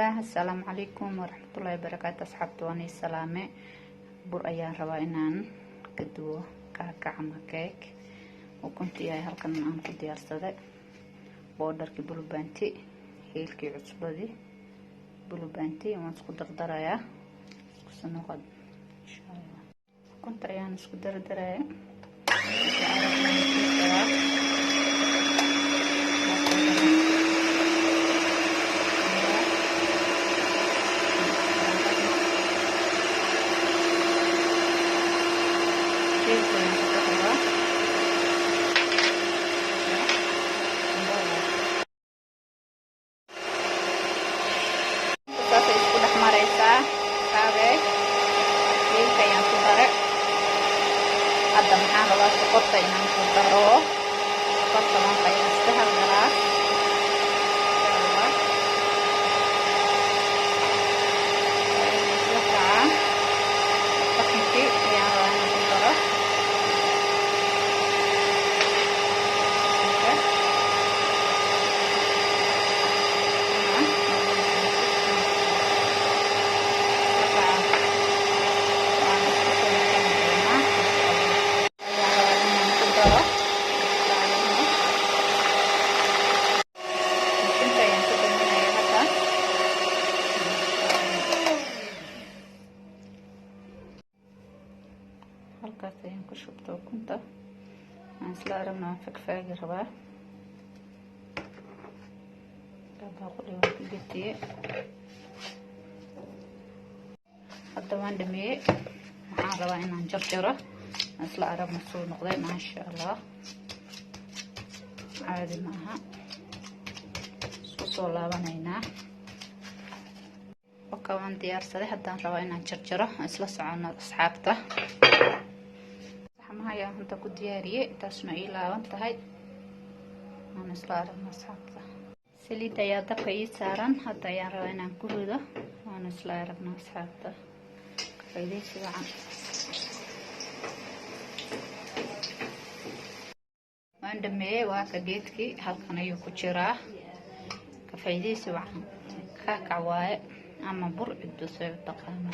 الله. السلام عليكم ورحمة الله وبركاته. أصحابتي واني السلامة. بور أيان ربا إنان كدو كعكة عما كيك وكنت إياي هالكن أنا كدي أرسده بودركي بلوبانتي هيلكي عصبدي بلوبانتي وانسكو دردرايا سنوقد إن شاء الله. كنت أيان اسكو دردرايا hadda maxaan rabaa sokorta inaan ku daro sokorta waan qaybista hal galaas halkaas ayaan ku shubto ukunta aan isla aragno aan fagfaagi rabaa baaquli waan ku getiye hadda waan dhameeyey waxaan rabaa inaan jarjaro aan isla aragno soo noqday maasha allah caadi maaha isku soo laabanaynaa waan diyaarsaday haddaan rabaa inaan jarjaro isla socono asxaabta saxmaha ayaan inta ku diyaariyey intaasna ii laaban tahay aan isla aragno asxaabta saliid ayaa dabka ii saaran hadda ayaan rabaa inaan ku rido aan isla aragno asxaabta ka faa'iidaysi wacan waan dhameeyey waa ka geedkii halkan ayuu ku jiraa ka faa'iidaysi wacan kakac waaye ama bur cido soo taqaano